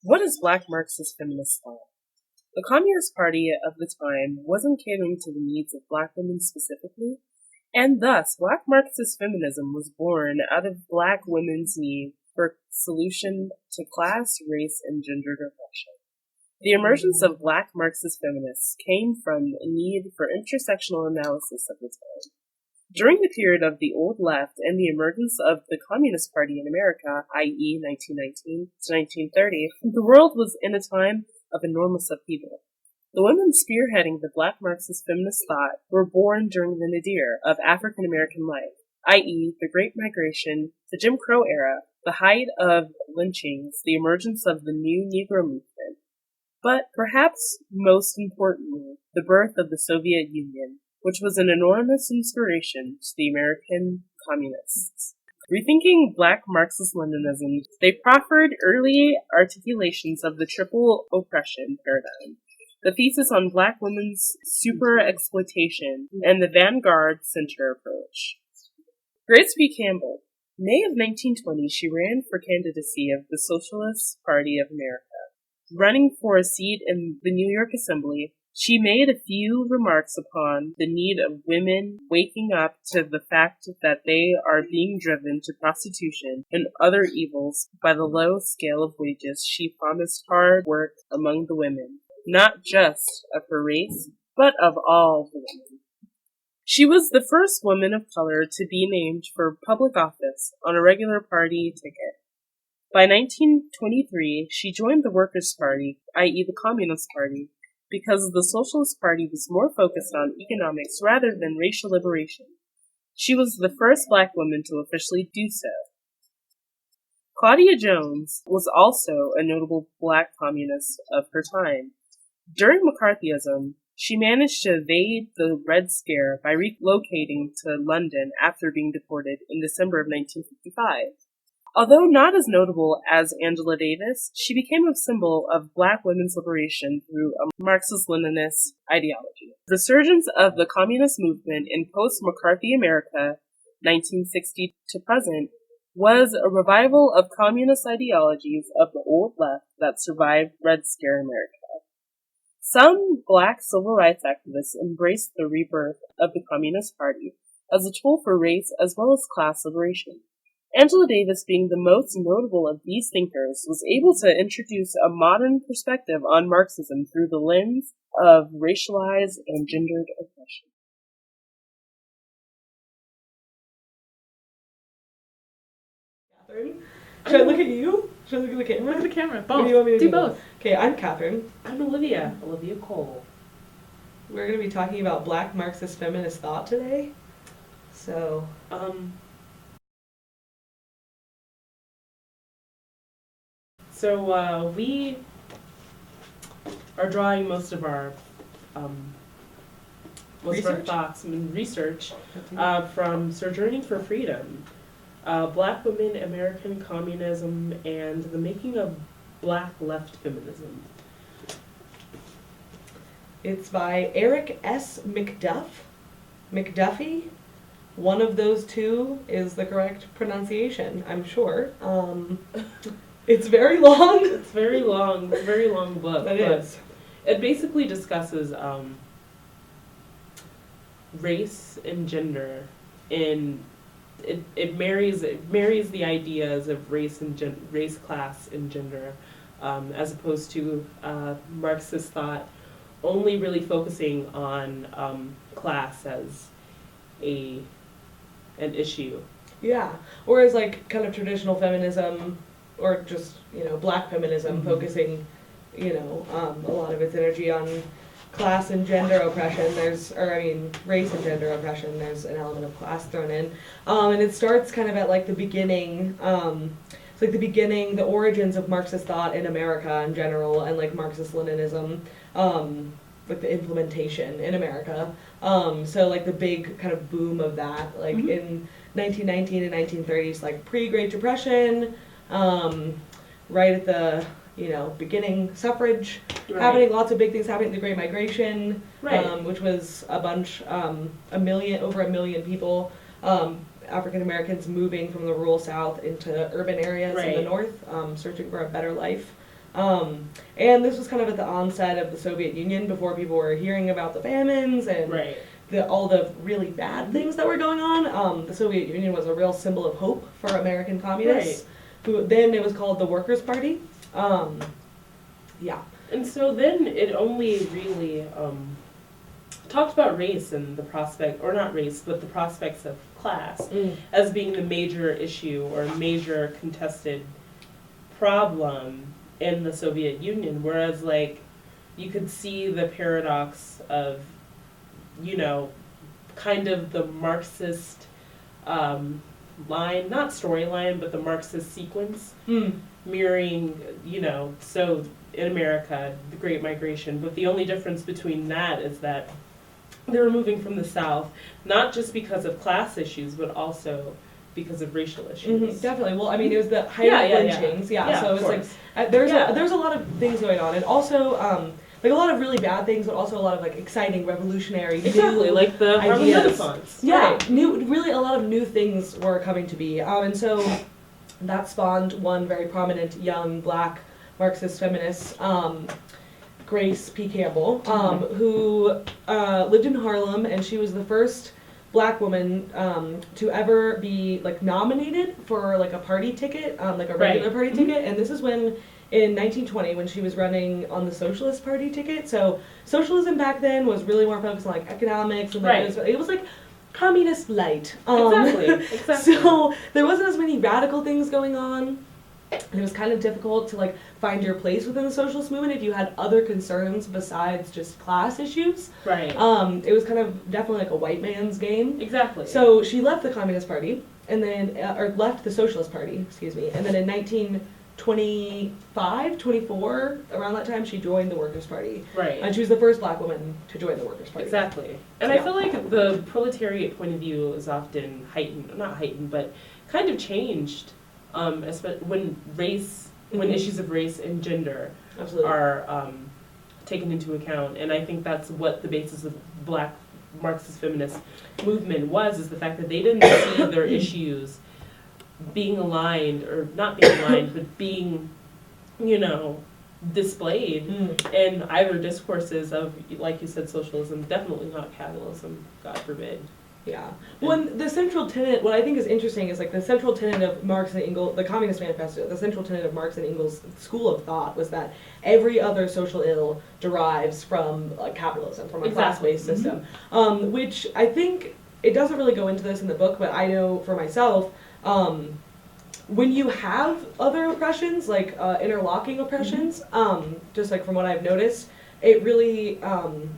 What is Black Marxist feminist thought? The Communist Party of the time wasn't catering to the needs of Black women specifically, and thus Black Marxist feminism was born out of Black women's need for solution to class, race, and gender oppression. The emergence of Black Marxist feminists came from a need for intersectional analysis of the time. During the period of the Old Left and the emergence of the Communist Party in America, i.e. 1919 to 1930, the world was in a time of enormous upheaval. The women spearheading the Black Marxist feminist thought were born during the nadir of African American life, i.e. the Great Migration, the Jim Crow era, the height of lynchings, the emergence of the new Negro movement, but perhaps most importantly, the birth of the Soviet Union, which was an enormous inspiration to the American communists. Rethinking Black Marxist-Leninism, they proffered early articulations of the triple oppression paradigm, the thesis on Black women's super-exploitation, and the vanguard center approach. Grace B. Campbell. May of 1920, she ran for candidacy of the Socialist Party of America. Running for a seat in the New York Assembly, she made a few remarks upon the need of women waking up to the fact that they are being driven to prostitution and other evils by the low scale of wages. She promised hard work among the women, not just of her race, but of all the women. She was the first woman of color to be named for public office on a regular party ticket. By 1923, she joined the Workers' Party, i.e. the Communist Party, because the Socialist Party was more focused on economics rather than racial liberation. She was the first Black woman to officially do so. Claudia Jones was also a notable Black communist of her time. During McCarthyism, she managed to evade the Red Scare by relocating to London after being deported in December of 1955. Although not as notable as Angela Davis, she became a symbol of Black women's liberation through a Marxist-Leninist ideology. The resurgence of the communist movement in post-McCarthy America, 1960 to present, was a revival of communist ideologies of the Old Left that survived Red Scare America. Some Black civil rights activists embraced the rebirth of the Communist Party as a tool for race as well as class liberation. Angela Davis, being the most notable of these thinkers, was able to introduce a modern perspective on Marxism through the lens of racialized and gendered oppression. Catherine? Should I look at you? Should I look at the camera? Look at the camera. Both. What do you want me to do both. Okay, I'm Catherine. I'm Olivia Cole. We're going to be talking about Black Marxist feminist thought today. So, So we are drawing most of our thoughts and research from Sojourning for Freedom, Black Women, American Communism, and the Making of Black Left Feminism. it's by Eric S. McDuffie. One of those two is the correct pronunciation, I'm sure. It's very long. It's very long book. It is. It basically discusses race and gender, and it marries the ideas of race and race, class, and gender, as opposed to Marxist thought only really focusing on class as an issue. Yeah. Whereas like kind of traditional feminism, or just, Black feminism, focusing, a lot of its energy on class and gender oppression. Race and gender oppression. There's an element of class thrown in. And it starts kind of at like the beginning, the origins of Marxist thought in America in general, and like Marxist-Leninism, like the implementation in America. So like the big kind of boom of that, like in 1919 and 1930s, like pre-Great Depression, right at the beginning, suffrage happening, lots of big things happening, the Great Migration, which was over a million people, African Americans moving from the rural South into urban areas in the North, searching for a better life. And this was kind of at the onset of the Soviet Union, before people were hearing about the famines and Right. all the really bad things that were going on. The Soviet Union was a real symbol of hope for American communists, who then it was called the Workers' Party. Yeah. And so then it only really talked about race and the prospect, or not race, but the prospects of class as being the major issue or major contested problem in the Soviet Union. Whereas, like, you could see the paradox of, you know, kind of the Marxist line, not storyline, but the Marxist sequence mirroring, you know, so in America, the Great Migration. But the only difference between that is that they were moving from the South, not just because of class issues, but also because of racial issues. Definitely. Well, I mean, it was the height of lynchings. Yeah, so it's like there's a lot of things going on, and also like a lot of really bad things, but also a lot of like exciting, revolutionary, exactly, new like the Harlem Renaissance. Yeah, right. Really a lot of new things were coming to be, and so that spawned one very prominent young Black Marxist feminist, Grace P. Campbell, who lived in Harlem, and she was the first Black woman to ever be like nominated for like a party ticket, like a regular party ticket, and this is when in 1920 when she was running on the Socialist Party ticket. So socialism back then was really more focused on like economics, and like, it was like communist light. Exactly. So there wasn't as many radical things going on. And it was kind of difficult to like find your place within the socialist movement if you had other concerns besides just class issues. Right. It was kind of definitely like a white man's game. Exactly. So she left the Communist Party, and then or left the Socialist Party, excuse me, and then in 1925, 24, around that time, she joined the Workers' Party. Right. And she was the first Black woman to join the Workers' Party. Exactly. And I feel like the proletariat point of view is often not heightened, but kind of changed. When when issues of race and gender are taken into account. And I think that's what the basis of Black Marxist feminist movement was, is the fact that they didn't see their issues being aligned, or not being aligned, but being, you know, displayed in either discourses of, like you said, socialism, definitely not capitalism, God forbid. Yeah. Well, the central tenet, what I think is interesting is like the central tenet of Marx and Engels, the Communist Manifesto, the central tenet of Marx and Engels' school of thought was that every other social ill derives from capitalism, from a class-based system, which I think, it doesn't really go into this in the book, but I know for myself, when you have other oppressions, like interlocking oppressions, just like from what I've noticed, it really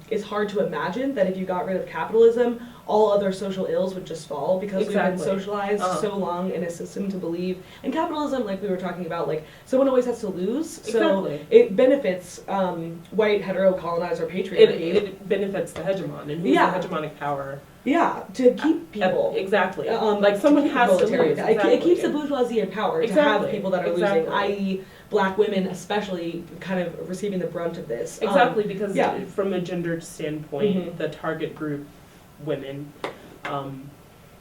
is hard to imagine that if you got rid of capitalism, all other social ills would just fall, because we've been socialized so long in a system to believe in capitalism, like we were talking about, like someone always has to lose, so it benefits white hetero colonizer patriarchy. It benefits the hegemon, and who's the hegemonic power. Yeah, to keep people. Exactly. Like someone has to lose. Exactly. It keeps the bourgeoisie in power to have people that are losing, i.e. Black women especially kind of receiving the brunt of this. Exactly, because from a gendered standpoint, the target group, women,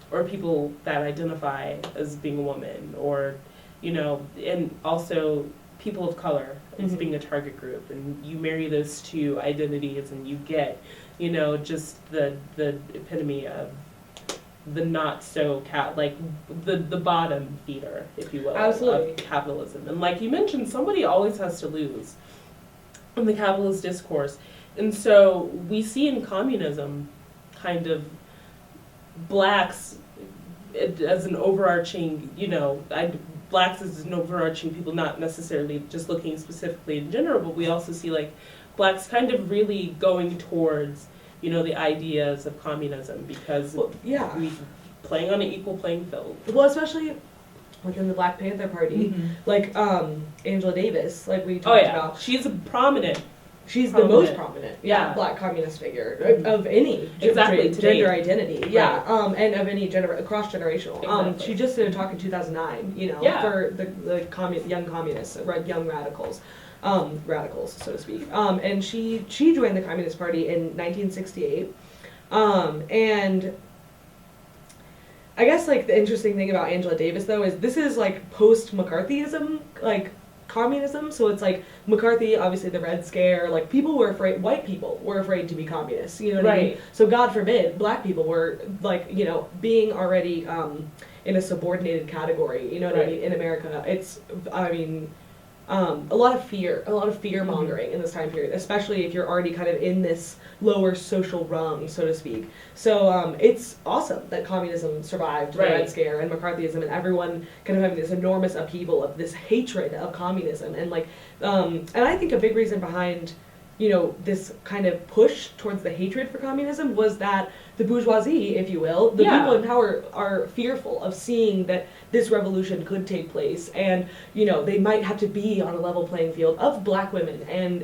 or people that identify as being a woman, or, you know, and also people of color as being a target group, and you marry those two identities and you get, you know, just the epitome of the not so the bottom feeder, if you will, of capitalism. And like you mentioned, somebody always has to lose in the capitalist discourse. And so we see in communism kind of blacks as an overarching, you know, blacks as an overarching people, not necessarily just looking specifically in general, but we also see like blacks kind of really going towards, you know, the ideas of communism, because we playing on an equal playing field. Well, especially within the Black Panther Party, like Angela Davis, like we talked about. She's a prominent. She's the most prominent, Black communist figure of any gender identity, and of any cross-generational. Exactly. She just did a talk in 2009, you know, for the young communists, young radicals. So to speak. And she joined the Communist Party in 1968. And I guess like the interesting thing about Angela Davis though is this is like post-McCarthyism, like communism. So it's like McCarthy, obviously the Red Scare, like people were afraid, white people were afraid to be communists, you know what I mean? So God forbid, black people were like, you know, being already in a subordinated category, you know what I mean, in America. It's, I mean, a lot of fear mongering in this time period, especially if you're already kind of in this lower social rung, so to speak. So it's awesome that communism survived the Red Scare and McCarthyism, and everyone kind of having this enormous upheaval of this hatred of communism, and like, and I think a big reason behind, you know, this kind of push towards the hatred for communism was that the bourgeoisie, if you will, the people in power are fearful of seeing that this revolution could take place, and, you know, they might have to be on a level playing field of black women and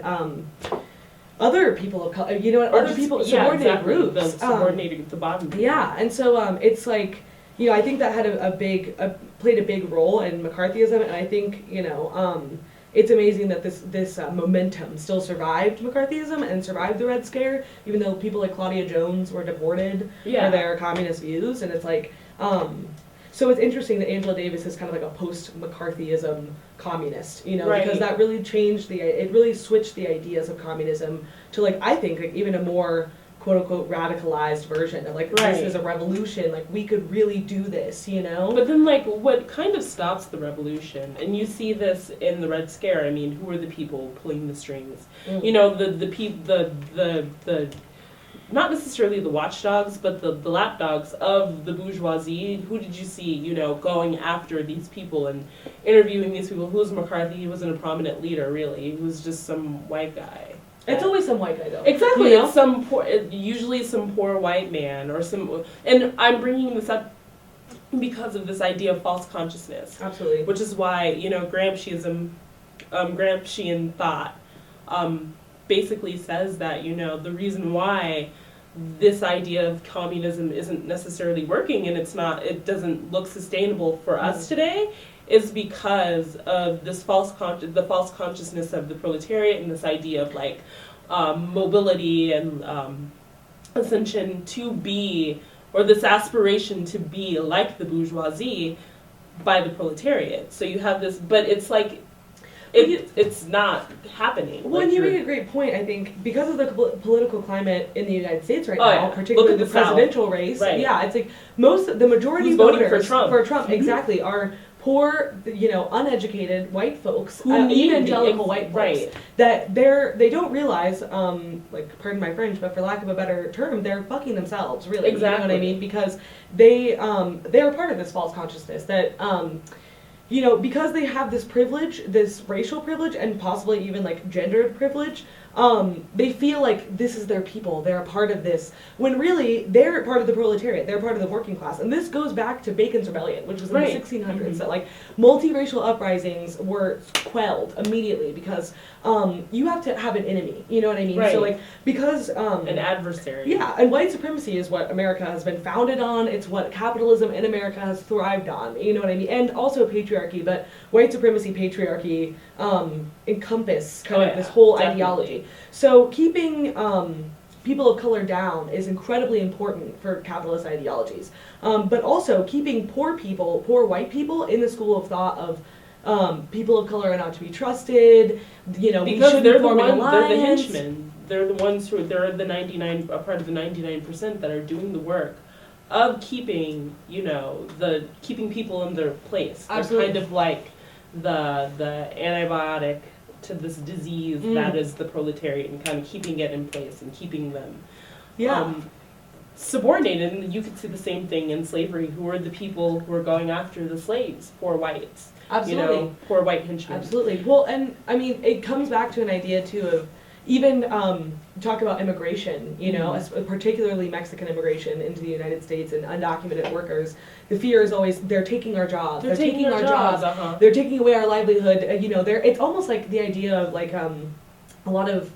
other people of color, you know, other people, subordinated groups. The subordinated, the bottom. Yeah, and so it's like, you know, I think that had played a big role in McCarthyism, and I think, you know, it's amazing that this momentum still survived McCarthyism and survived the Red Scare, even though people like Claudia Jones were deported for their communist views. And it's like, so it's interesting that Angela Davis is kind of like a post-McCarthyism communist, you know, because that really changed it really switched the ideas of communism to, like, I think, like, even a more quote-unquote radicalized version of, like, this is a revolution, like, we could really do this, you know? But then, like, what kind of stops the revolution, and you see this in the Red Scare, I mean, who are the people pulling the strings? You know, the not necessarily the watchdogs, but the lapdogs of the bourgeoisie. Who did you see, you know, going after these people and interviewing these people? Who was McCarthy? He wasn't a prominent leader, really. He was just some white guy. It's always some white guy, though. Exactly. You know? It's usually some poor white man or some. And I'm bringing this up because of this idea of false consciousness. Absolutely. Which is why, you know, Gramscian thought basically says that, you know, the reason why this idea of communism isn't necessarily working and it doesn't look sustainable for us today is because of this false consciousness of the proletariat and this idea of, like, mobility and ascension to be, or this aspiration to be like the bourgeoisie by the proletariat. So you have this, but it's like, it's not happening. Well, like, you make a great point, I think, because of the political climate in the United States right now, particularly the presidential race. Yeah, it's like the majority of voters for Trump exactly are poor, you know, uneducated white folks, evangelical white folks, that they don't realize, like, pardon my French, but for lack of a better term, they're fucking themselves, really. You know what I mean? Because they're part of this false consciousness that, you know, because they have this privilege, this racial privilege, and possibly even, like, gendered privilege, they feel like this is their people, they're a part of this, when really they're part of the proletariat, they're part of the working class. And this goes back to Bacon's Rebellion, which was in the 1600s, that, like, multiracial uprisings were quelled immediately because you have to have an enemy, you know what I mean? So, like, because an adversary. Yeah, and white supremacy is what America has been founded on, it's what capitalism in America has thrived on, you know what I mean? And also patriarchy, but white supremacy, patriarchy encompass kind of this whole ideology. So keeping people of color down is incredibly important for capitalist ideologies. But also keeping poor white people in the school of thought of people of color are not to be trusted, you know, because they're the henchmen. They're the ones who they're the 99, a part of the 99% that are doing the work of keeping, you know, keeping people in their place. Absolutely. They're kind of like the antibiotic to this disease that is the proletariat, and kind of keeping it in place and keeping them subordinated. And you could see the same thing in slavery. Who are the people who are going after the slaves? Poor whites. Absolutely. You know, poor white henchmen. Absolutely. Well, and I mean, it comes back to an idea too of even talk about immigration, you know, particularly Mexican immigration into the United States and undocumented workers. The fear is always they're taking our jobs. They're taking our jobs. They're taking away our livelihood. You know, it's almost like the idea of, like, a lot of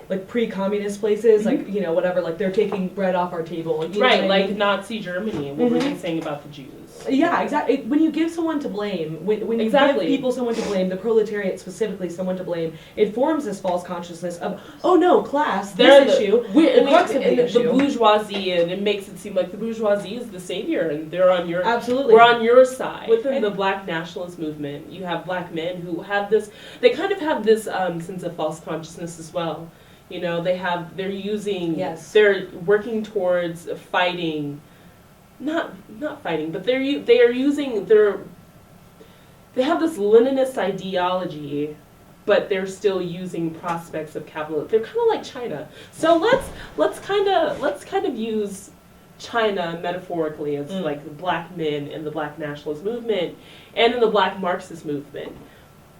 like pre-communist places, like, you know, whatever, like they're taking bread off our table. You know like Nazi Germany. What were they saying about the Jews? Yeah, exactly. When you give someone to blame, when you give people someone to blame, the proletariat specifically someone to blame, it forms this false consciousness of, oh no, class, this issue, the crux of the issue. The bourgeoisie, and it makes it seem like the bourgeoisie is the savior, and they're on your absolutely. we're on your side. Within the Black nationalist movement, you have Black men who have this. They kind of have this sense of false consciousness as well. You know, they're using. Yes. They're working towards fighting. Not fighting, but they are using they have this Leninist ideology, but they're still using prospects of capitalism. They're kind of like China. So let's kind of use China metaphorically as like the Black men in the Black nationalist movement and in the Black Marxist movement.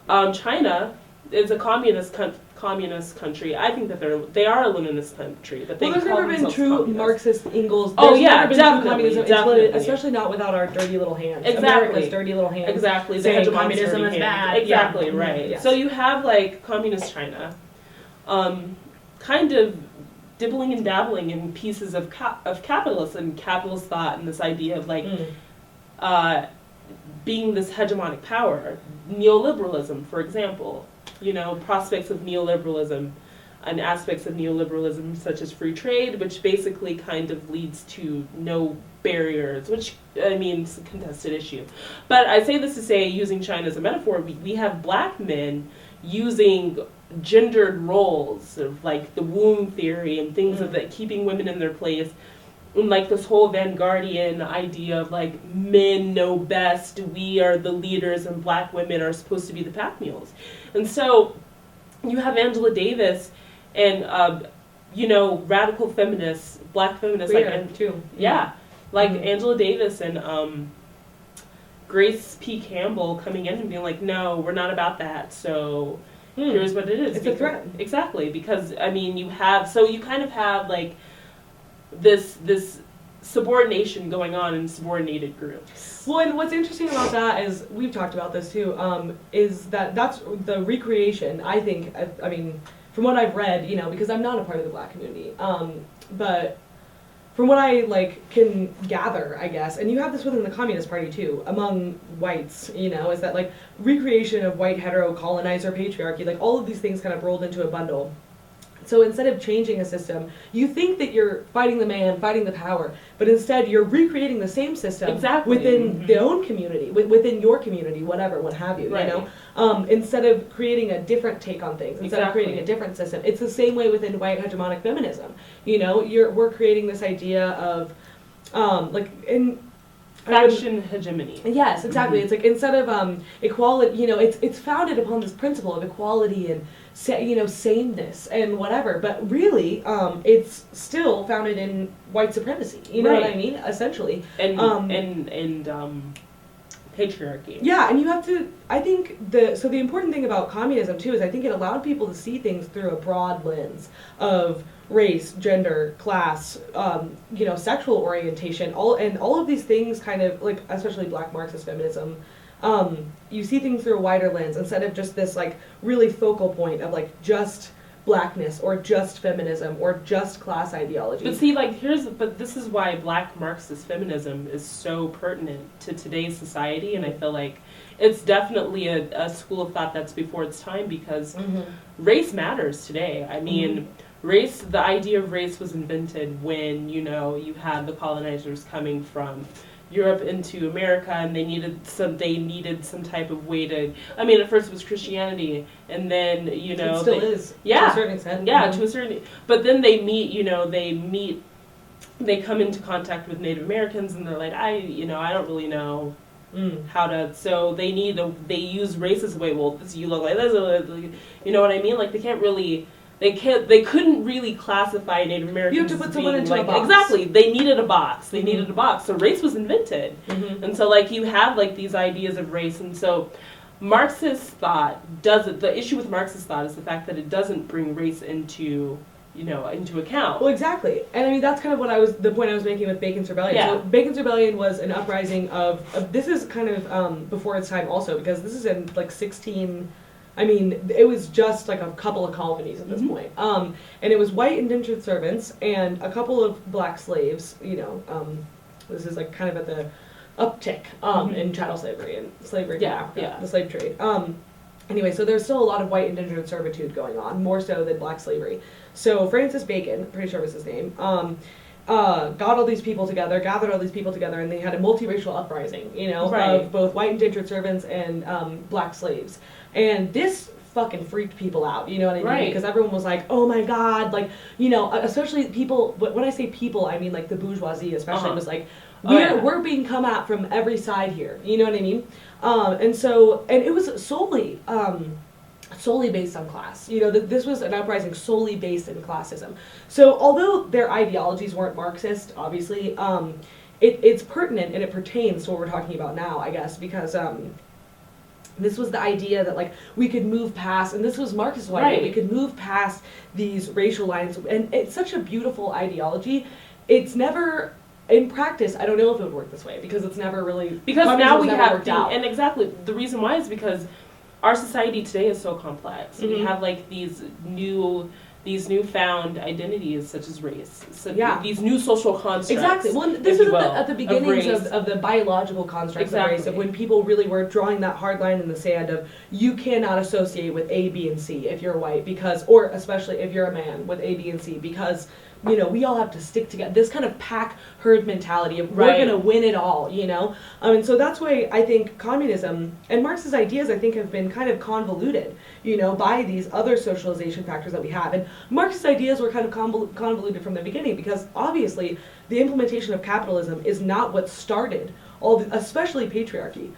China is a communist country. I think that they are a Leninist country, but there's never been true communist. Marxist Engels. Oh yeah, never been definitely, true definitely. especially not without our dirty little hands. Exactly, America's dirty little hands. Exactly, saying communism is bad. Exactly, yeah. right. Yes. So you have like communist China, kind of dibbling and dabbling in pieces of capitalism and capitalist thought, and this idea of like being this hegemonic power, neoliberalism, for example. You know, prospects of neoliberalism and aspects of neoliberalism such as free trade, which basically kind of leads to no barriers, which, I mean, it's a contested issue. But I say this to say, using China as a metaphor, we have Black men using gendered roles of like the womb theory and things of that, keeping women in their place. And like this whole Vanguardian idea of like men know best, we are the leaders, and Black women are supposed to be the pack mules. And so you have Angela Davis and you know, radical feminists, Black feminists, like too. Yeah, like Angela Davis and Grace P. Campbell coming in and being like, no, we're not about that. So here's what it is. It's a threat. Exactly, because I mean, you kind of have like this subordination going on in subordinated groups. Well, and what's interesting about that is, we've talked about this too, is that's the recreation, I think, I mean, from what I've read, you know, because I'm not a part of the Black community, but from what I like can gather, I guess, and you have this within the Communist Party too, among whites, you know, is that like recreation of white hetero colonizer patriarchy, like all of these things kind of rolled into a bundle. So instead of changing a system, you think that you're fighting the man, fighting the power, but instead you're recreating the same system within the own community, within your community, whatever, what have you, you know? Instead of creating a different take on things, instead of creating a different system. It's the same way within white hegemonic feminism. You know, we're creating this idea of, faction hegemony. Yes, exactly. It's like instead of equality, you know, it's founded upon this principle of equality and sameness and whatever. But really, it's still founded in white supremacy. You know what I mean? Essentially, and patriarchy. Yeah, and you have to. I think the important thing about communism too is I think it allowed people to see things through a broad lens of race, gender, class, sexual orientation, all of these things kind of like, especially Black Marxist feminism, you see things through a wider lens instead of just this like really focal point of like just Blackness or just feminism or just class ideology. But see, like this is why Black Marxist feminism is so pertinent to today's society, and I feel like it's definitely a school of thought that's before its time, because race matters today. I mean, the idea of race was invented when, you know, you had the colonizers coming from Europe into America, and they needed some type of way to. I mean, at first it was Christianity, and then it still is to a certain extent. Yeah, to a certain. But then they they come into contact with Native Americans, and they're like, I don't really know how to. So they use race as a way. Well, you look like this, you know what I mean? Like they couldn't really classify Native Americans. You have to put someone into a box. Exactly. They needed a box. So race was invented. And so like you have like these ideas of race, and so Marxist thought the issue with Marxist thought is the fact that it doesn't bring race into account. Well, exactly. And I mean, that's kind of the point I was making with Bacon's Rebellion. Yeah. So Bacon's Rebellion was an uprising of this is kind of before its time also, because this is in like 16. I mean, it was just like a couple of colonies at this point. And it was white indentured servants and a couple of Black slaves, this is like kind of at the uptick in chattel slavery and slavery in Africa, the slave trade. Anyway, so there's still a lot of white indentured servitude going on, more so than black slavery. So Francis Bacon, pretty sure was his name, gathered all these people together, and they had a multiracial uprising, of both white indentured servants and black slaves. And this fucking freaked people out, you know what I mean? Right. Because everyone was like, oh my god, like, especially people, when I say people, I mean like the bourgeoisie especially, was like, we're being come at from every side here, you know what I mean? And it was solely based on class. This was an uprising solely based in classism. So although their ideologies weren't Marxist, obviously, it's pertinent and it pertains to what we're talking about now, I guess, because this was the idea that like we could move past, and this was Marxist idea, we could move past these racial lines, and it's such a beautiful ideology. It's never, in practice, I don't know if it would work this way, because it's never really, because now we have, and exactly, the reason why is because our society today is so complex. We have like these newfound identities such as race. So these new social constructs. Exactly. Well, this is at the beginnings of the biological constructs of race, of when people really were drawing that hard line in the sand of you cannot associate with A, B, and C if you're white, or especially if you're a man with A, B, and C, because we all have to stick together. This kind of pack herd mentality of we're going to win it all, And so that's why I think communism and Marx's ideas, I think, have been kind of convoluted, by these other socialization factors that we have. And Marx's ideas were kind of convoluted from the beginning because obviously the implementation of capitalism is not what started especially patriarchy.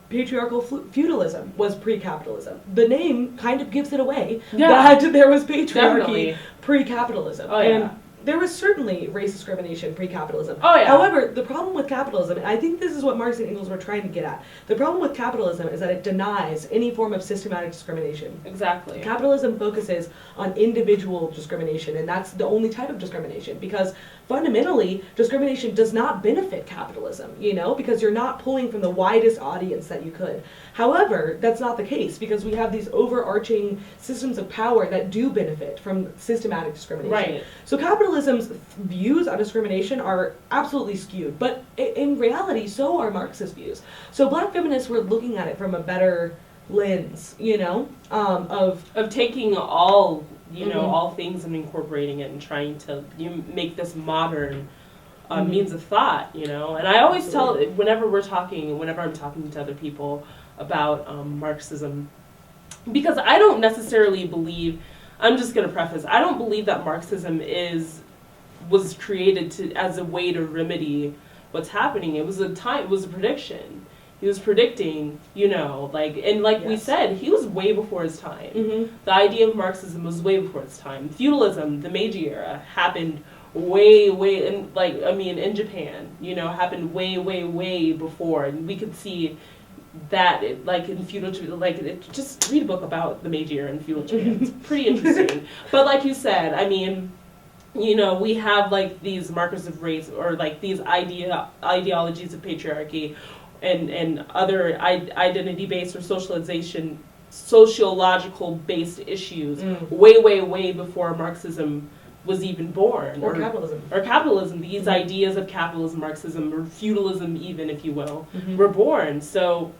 Patriarchal feudalism was pre-capitalism. The name kind of gives it away that there was patriarchy pre-capitalism. And there was certainly race discrimination pre-capitalism. However, the problem with capitalism, and I think this is what Marx and Engels were trying to get at, the problem with capitalism is that it denies any form of systematic discrimination. Exactly. Capitalism focuses on individual discrimination, and that's the only type of discrimination, because fundamentally, discrimination does not benefit capitalism, because you're not pulling from the widest audience that you could. However, that's not the case, because we have these overarching systems of power that do benefit from systematic discrimination. Right. So capitalism's views on discrimination are absolutely skewed, but in reality, so are Marxist views. So black feminists were looking at it from a better lens, of taking all all things and incorporating it and trying to make this modern means of thought, And I always tell, whenever I'm talking to other people about Marxism, because I don't necessarily believe, I'm just going to preface, I don't believe that Marxism was created as a way to remedy what's happening. It was a prediction. He was predicting, we said, he was way before his time. The idea of Marxism was way before its time. Feudalism, the Meiji era, happened way, in Japan, happened way before. And we could see that, in feudal, just read a book about the Meiji era in feudal Japan. It's pretty interesting. But like you said, we have, these markers of race, or, these ideologies of patriarchy, and other identity-based or sociological-based issues way before Marxism was even born. Or capitalism. These ideas of capitalism, Marxism, or feudalism even, if you will, were born. So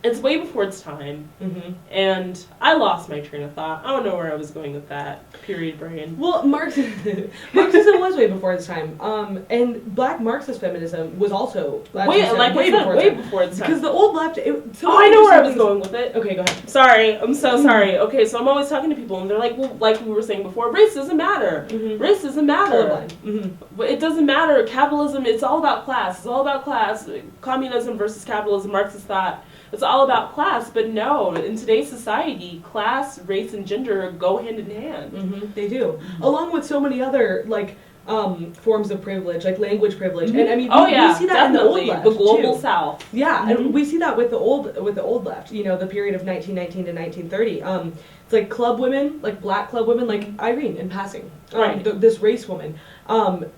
it's way before its time. And I lost my train of thought. I don't know where I was going with that. Period brain. Well, Marxism was way before its time. And black Marxist feminism was also way before its time. Because the old left... I know where I was going with it. Okay, go ahead. Sorry, I'm so sorry. Okay, so I'm always talking to people and they're like, well, like we were saying before, race doesn't matter. Race doesn't matter. It doesn't matter. Capitalism, it's all about class. It's all about class. Communism versus capitalism, Marxist thought. It's all about class, but no, in today's society, class, race, and gender go hand in hand. They do. Along with so many other, forms of privilege, like language privilege. And we see that definitely in the old left, the global too. South. Yeah, and we see that with the old left, the period of 1919 to 1930. It's like club women, like black club women, like Irene in passing. Right. This race woman.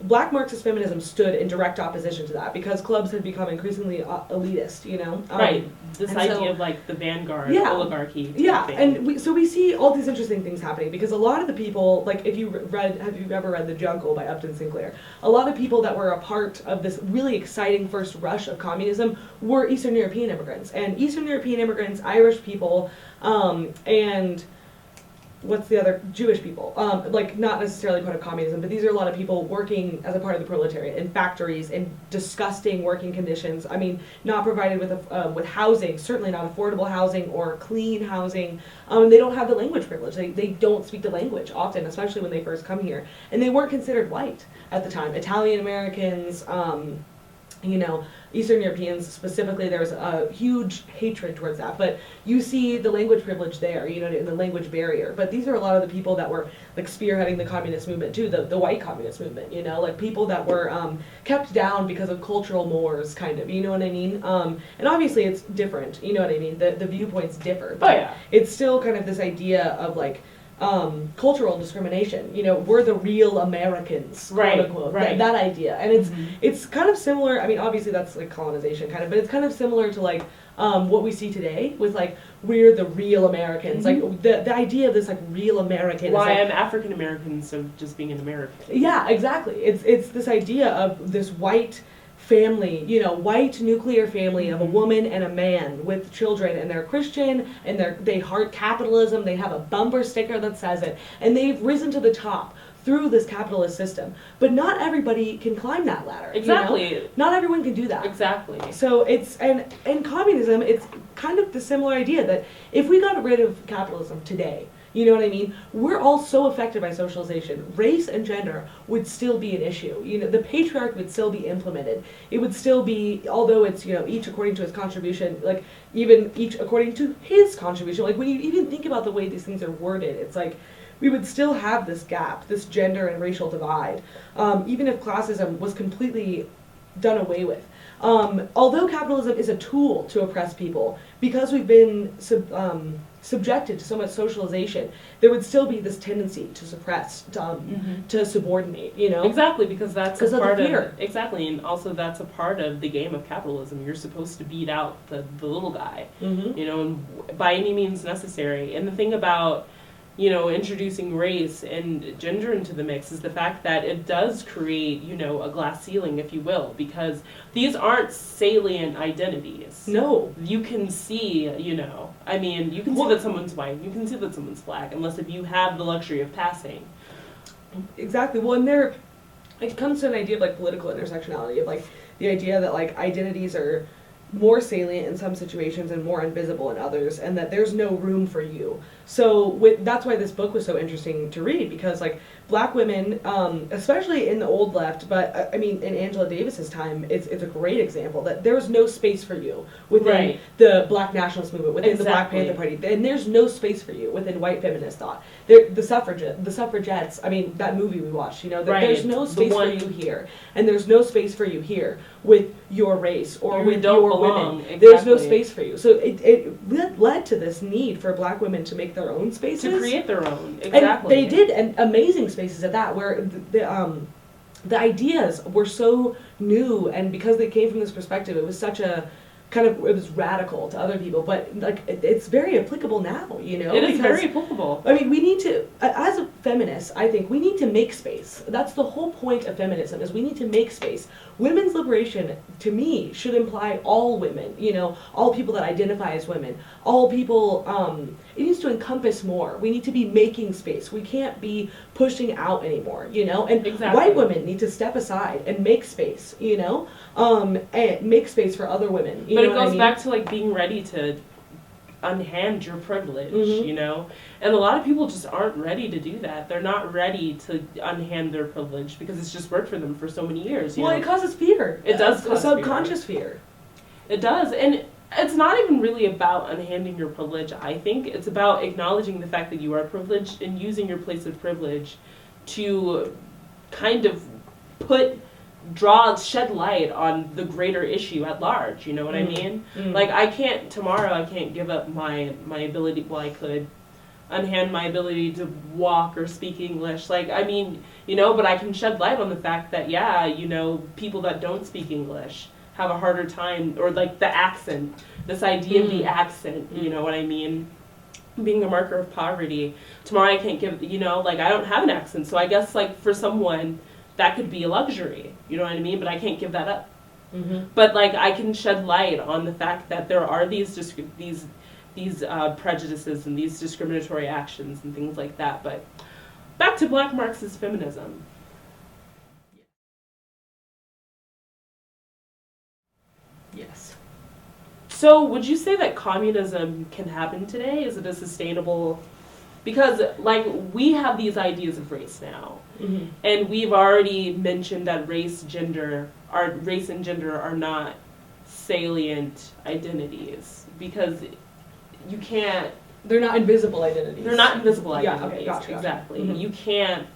Black Marxist feminism stood in direct opposition to that because clubs had become increasingly elitist, you know? Right. This idea of like the vanguard oligarchy. Yeah, thing. and we see all these interesting things happening because a lot of the people, like have you ever read The Jungle by Upton Sinclair? A lot of people that were a part of this really exciting first rush of communism were Eastern European immigrants. And Eastern European immigrants, Irish people, and what's the other, Jewish people, like not necessarily part of communism, but these are a lot of people working as a part of the proletariat in factories in disgusting working conditions. I mean, not provided with housing, certainly not affordable housing or clean housing. They don't have the language privilege. They don't speak the language often, especially when they first come here, and they weren't considered white at the time. Italian Americans, you know, Eastern Europeans specifically, there's a huge hatred towards that. But you see the language privilege there, you know, and the language barrier. But these are a lot of the people that were like spearheading the communist movement too, the white communist movement, you know, like people that were kept down because of cultural mores, kind of, you know what I mean? And obviously it's different, you know what I mean? The viewpoints differ. But it's still kind of this idea of like, cultural discrimination. You know, we're the real Americans, quote unquote. That idea, and it's kind of similar. I mean, obviously that's like colonization, kind of, but it's kind of similar to like what we see today with like we're the real Americans. Like the idea of this like real American. Why I'm African American instead of just being an American. Yeah, exactly. It's this idea of this white family, you know, white nuclear family of a woman and a man with children, and they're Christian, and they heart capitalism, they have a bumper sticker that says it, and they've risen to the top through this capitalist system. But not everybody can climb that ladder. Exactly. You know? Not everyone can do that. Exactly. So it's, and in communism, it's kind of the similar idea that if we got rid of capitalism today, you know what I mean? We're all so affected by socialization. Race and gender would still be an issue. You know, the patriarchy would still be implemented. It would still be, although it's, you know, each according to his contribution, like even each according to his contribution. Like when you even think about the way these things are worded, it's like we would still have this gap, this gender and racial divide, even if classism was completely done away with. Although capitalism is a tool to oppress people, because we've been subjected to so much socialization, there would still be this tendency to suppress, to subordinate, you know? Exactly, because that's a part of exactly, and also that's a part of the game of capitalism. You're supposed to beat out the little guy, you know, and by any means necessary. And the thing about, you know, introducing race and gender into the mix is the fact that it does create, you know, a glass ceiling, if you will, because these aren't salient identities. No. You can see, you know, I mean, you can see that someone's white, you can see that someone's black, unless if you have the luxury of passing. Exactly. Well, and it comes to an idea of like political intersectionality, of like the idea that like identities are more salient in some situations and more invisible in others, and that there's no room for you. So that's why this book was so interesting to read, because like black women, especially in the old left, but I mean in Angela Davis's time, it's a great example that there was no space for you within the black nationalist movement, within the Black Panther Party, and there's no space for you within white feminist thought. The suffragettes, I mean that movie we watched, you know, there's no space for you here, and there's no space for you here with your race or with your women. Exactly. There's no space for you. So it led to this need for black women to make their own spaces. To create their own. Exactly. And they did, and amazing spaces at that, where the ideas were so new, and because they came from this perspective, it was such a it was radical to other people, but like it's very applicable now, you know? It is very applicable. I mean, we need to, as a feminist, I think we need to make space. That's the whole point of feminism, is we need to make space. Women's liberation, to me, should imply all women, you know, all people that identify as women, all people, it needs to encompass more. We need to be making space. We can't be pushing out anymore, you know? And white women need to step aside and make space, you know? And make space for other women. But it goes back to like being ready to unhand your privilege, you know? And a lot of people just aren't ready to do that. They're not ready to unhand their privilege because it's just worked for them for so many years. You know? It causes fear. It does cause subconscious fear. It does. And it's not even really about unhanding your privilege, I think. It's about acknowledging the fact that you are privileged and using your place of privilege to kind of shed light on the greater issue at large, you know what I mean? Like, tomorrow I can't give up my ability, well, I could, unhand my ability to walk or speak English. Like, I mean, you know, but I can shed light on the fact that, yeah, you know, people that don't speak English have a harder time, or like the accent, this idea of the accent, you know what I mean? Being a marker of poverty. Tomorrow I can't give, you know, like I don't have an accent, so I guess like for someone that could be a luxury, you know what I mean? But I can't give that up. But like I can shed light on the fact that there are these prejudices and these discriminatory actions and things like that. But back to Black Marxist feminism. Yes. So would you say that communism can happen today? Is it a sustainable... Because, like, we have these ideas of race now. And we've already mentioned that race and gender are not salient identities. Because you can't... They're not invisible identities. They're not invisible identities. Yeah, okay, gotcha. Exactly. You can't...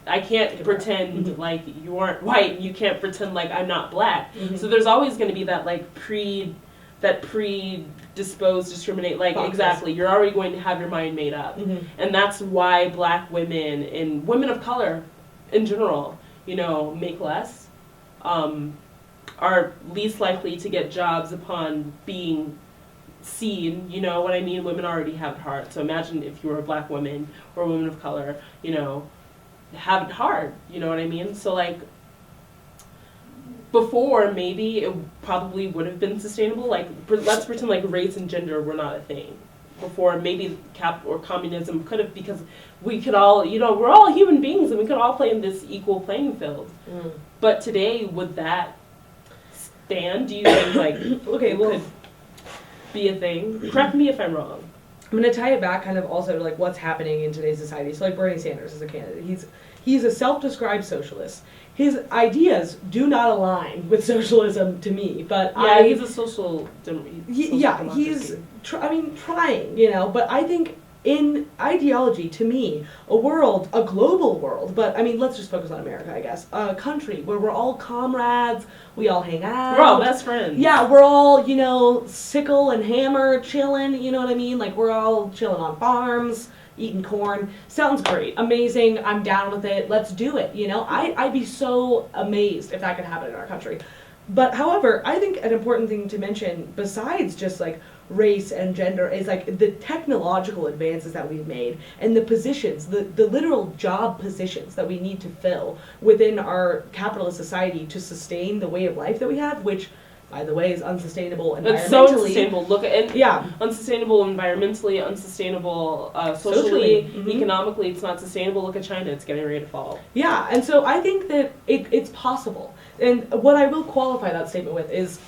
I can't pretend like you aren't white. You can't pretend like I'm not black. So there's always going to be that like predisposed discriminate. Like exactly, you're already going to have your mind made up, and that's why Black women and women of color, in general, you know, make less, are least likely to get jobs upon being seen. You know what I mean? Women already have it hard. So imagine if you were a Black woman or a woman of color. You know. Have it hard, you know what I mean? So like before maybe it probably would have been sustainable. Like let's pretend like race and gender were not a thing. Before maybe communism could have, because we could all, you know, we're all human beings and we could all play in this equal playing field. But today, would that stand? Do you think like could be a thing? Correct me if I'm wrong. I'm going to tie it back kind of also to like what's happening in today's society. So like Bernie Sanders is a candidate. He's a self-described socialist. His ideas do not align with socialism to me, but he's a social he's trying, you know, but I think in ideology, to me, a global world, but I mean, let's just focus on America, I guess, a country where we're all comrades, we all hang out. We're all best friends. Yeah, we're all, you know, sickle and hammer chilling, you know what I mean? Like, we're all chilling on farms, eating corn. Sounds great. Amazing. I'm down with it. Let's do it, you know? I'd be so amazed if that could happen in our country. But, however, I think an important thing to mention, besides just, like, race and gender, is like the technological advances that we've made and the positions, the literal job positions that we need to fill within our capitalist society to sustain the way of life that we have, which, by the way, is unsustainable environmentally. It's so unsustainable. Unsustainable environmentally, unsustainable socially, economically. It's not sustainable. Look at China; it's getting ready to fall. Yeah, and so I think that it's possible. And what I will qualify that statement with is,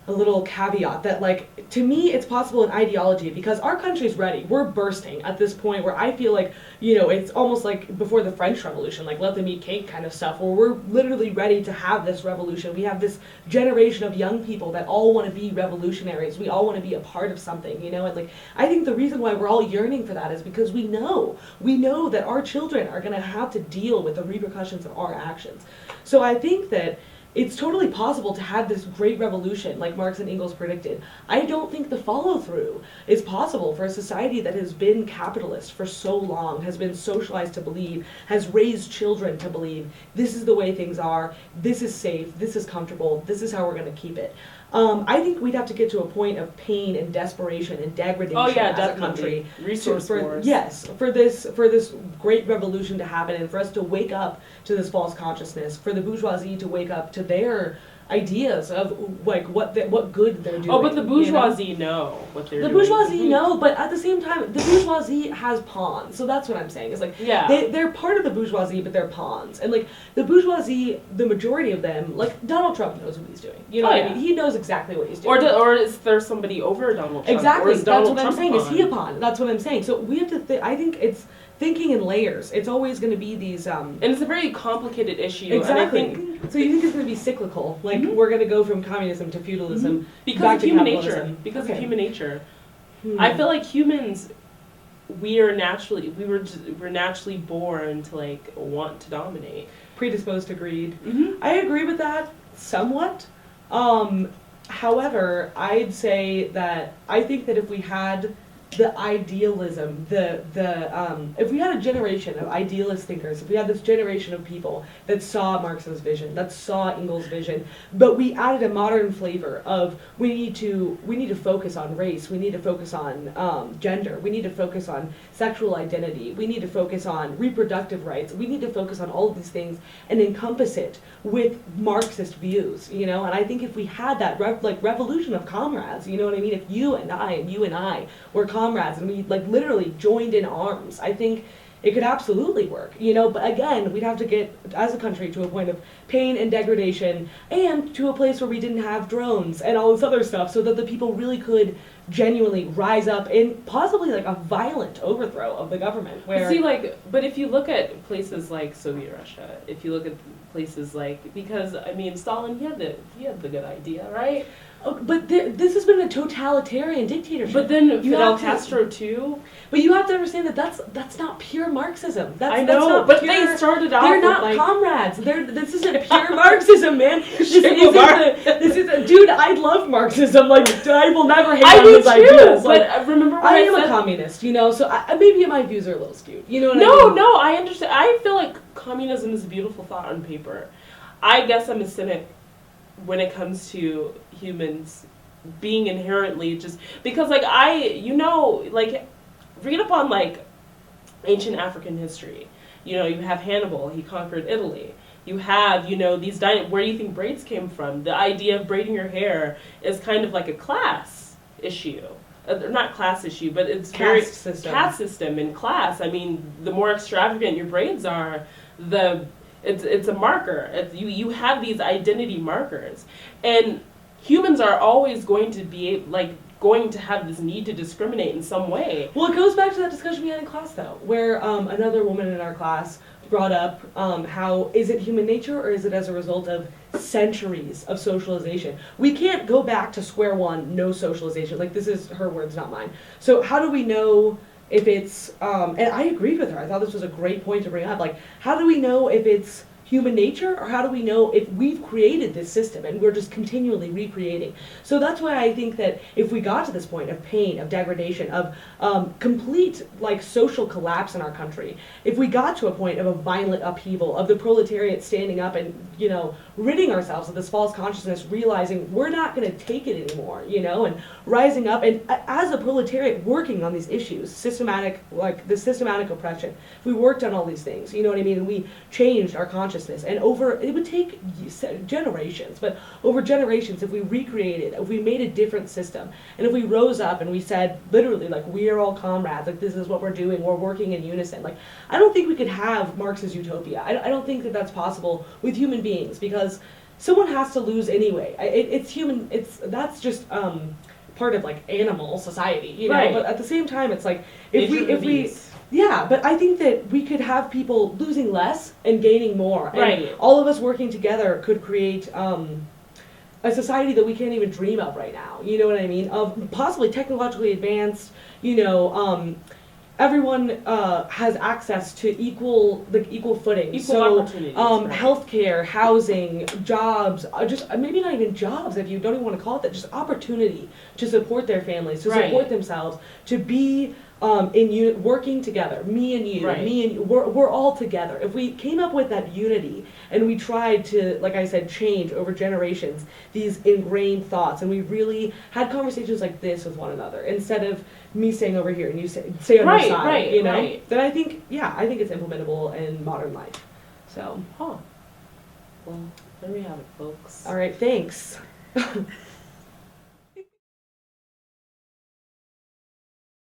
a little caveat that, like, to me, it's possible in ideology because our country's ready. We're bursting at this point where I feel like, you know, it's almost like before the French Revolution, like let them eat cake kind of stuff, where we're literally ready to have this revolution. We have this generation of young people that all want to be revolutionaries. We all want to be a part of something, you know, and like, I think the reason why we're all yearning for that is because we know that our children are going to have to deal with the repercussions of our actions. So I think that it's totally possible to have this great revolution like Marx and Engels predicted. I don't think the follow-through is possible for a society that has been capitalist for so long, has been socialized to believe, has raised children to believe this is the way things are, this is safe, this is comfortable, this is how we're going to keep it. I think we'd have to get to a point of pain and desperation and degradation as a country. Resource wars. Yes, for this great revolution to happen and for us to wake up to this false consciousness, for the bourgeoisie to wake up to their ideas of like what good they're doing. Oh, but the bourgeoisie know what they're doing. The bourgeoisie know, but at the same time, the bourgeoisie has pawns. So that's what I'm saying. It's like they're part of the bourgeoisie, but they're pawns. And like the bourgeoisie, the majority of them, like Donald Trump knows what he's doing. You know what I mean? He knows exactly what he's doing. Or is there somebody over Donald Trump? Exactly. That's what I'm saying. Pawn? Is he a pawn? That's what I'm saying. So we have to. I think it's thinking in layers. It's always going to be these. And it's a very complicated issue. Exactly. And I think, so you think it's going to be cyclical? Like we're going to go from communism to feudalism because of human nature. Because of human nature. I feel like humans, we're naturally born to like want to dominate. Predisposed to greed. I agree with that somewhat. However, I'd say that I think that if we had the idealism, if we had a generation of idealist thinkers, if we had this generation of people that saw Marx's vision, that saw Engels' vision, but we added a modern flavor of we need to focus on race, we need to focus on gender, we need to focus on sexual identity, we need to focus on reproductive rights, we need to focus on all of these things and encompass it with Marxist views, you know. And I think if we had that revolution of comrades, you know what I mean, if you and I were comrades and we like literally joined in arms, I think it could absolutely work, you know. But again, we'd have to get as a country to a point of pain and degradation, and to a place where we didn't have drones and all this other stuff, so that the people really could genuinely rise up in possibly like a violent overthrow of the government. Where see, like, but if you look at places like Soviet Russia, if you look at places like, because I mean, Stalin, he had the good idea, right? Oh, but this has been a totalitarian dictatorship. But then Fidel Castro too. But you have to understand that that's not pure Marxism. I know, but they started out. They're not like, comrades. This isn't pure Marxism, man. This isn't. Dude, I love Marxism. Like, I will never hate on these ideas. But like, remember when I am a communist, you know. So maybe my views are a little skewed. You know what I mean? No, I understand. I feel like communism is a beautiful thought on paper. I guess I'm a cynic when it comes to humans being inherently just because like read up on like ancient African history. You know, you have Hannibal, he conquered Italy. You have, you know, these where do you think braids came from? The idea of braiding your hair is kind of like a class issue. Not class issue, but it's caste system and class. I mean, the more extravagant your braids are, it's a marker. You have these identity markers, and humans are always going to be going to have this need to discriminate in some way. Well, it goes back to that discussion we had in class, though, where another woman in our class brought up how is it human nature or is it as a result of centuries of socialization? We can't go back to square one, no socialization. Like, this is her words, not mine. So how do we know if it's, and I agreed with her, I thought this was a great point to bring up, like, how do we know if it's human nature, or how do we know if we've created this system and we're just continually recreating? So that's why I think that if we got to this point of pain, of degradation, of complete like social collapse in our country, if we got to a point of a violent upheaval, of the proletariat standing up and, you know, ridding ourselves of this false consciousness, realizing we're not going to take it anymore, you know, and rising up and as a proletariat working on these issues, systematic oppression, if we worked on all these things, you know what I mean, and we changed our consciousness, and it would take generations, but over generations, if we recreated, if we made a different system, and if we rose up and we said, literally, like, we are all comrades, like, this is what we're doing, we're working in unison, like, I don't think we could have Marx's utopia. I don't think that that's possible with human beings, because someone has to lose anyway. That's just part of, like, animal society, you know, right. But at the same time, it's like, if we yeah, but I think that we could have people losing less and gaining more. And right. all of us working together could create a society that we can't even dream of right now. You know what I mean? Of possibly technologically advanced, you know, everyone has access to equal footing. Equal opportunities. Right. Healthcare, housing, jobs, just maybe not even jobs if you don't even want to call it that, just opportunity to support their families, to right. support themselves, to be working together, me and you, right. we're all together. If we came up with that unity and we tried to, like I said, change over generations these ingrained thoughts, and we really had conversations like this with one another, instead of me saying over here and you say on right, your side, right, you know, right. then I think it's implementable in modern life. So, Well, there we have it, folks. All right, thanks.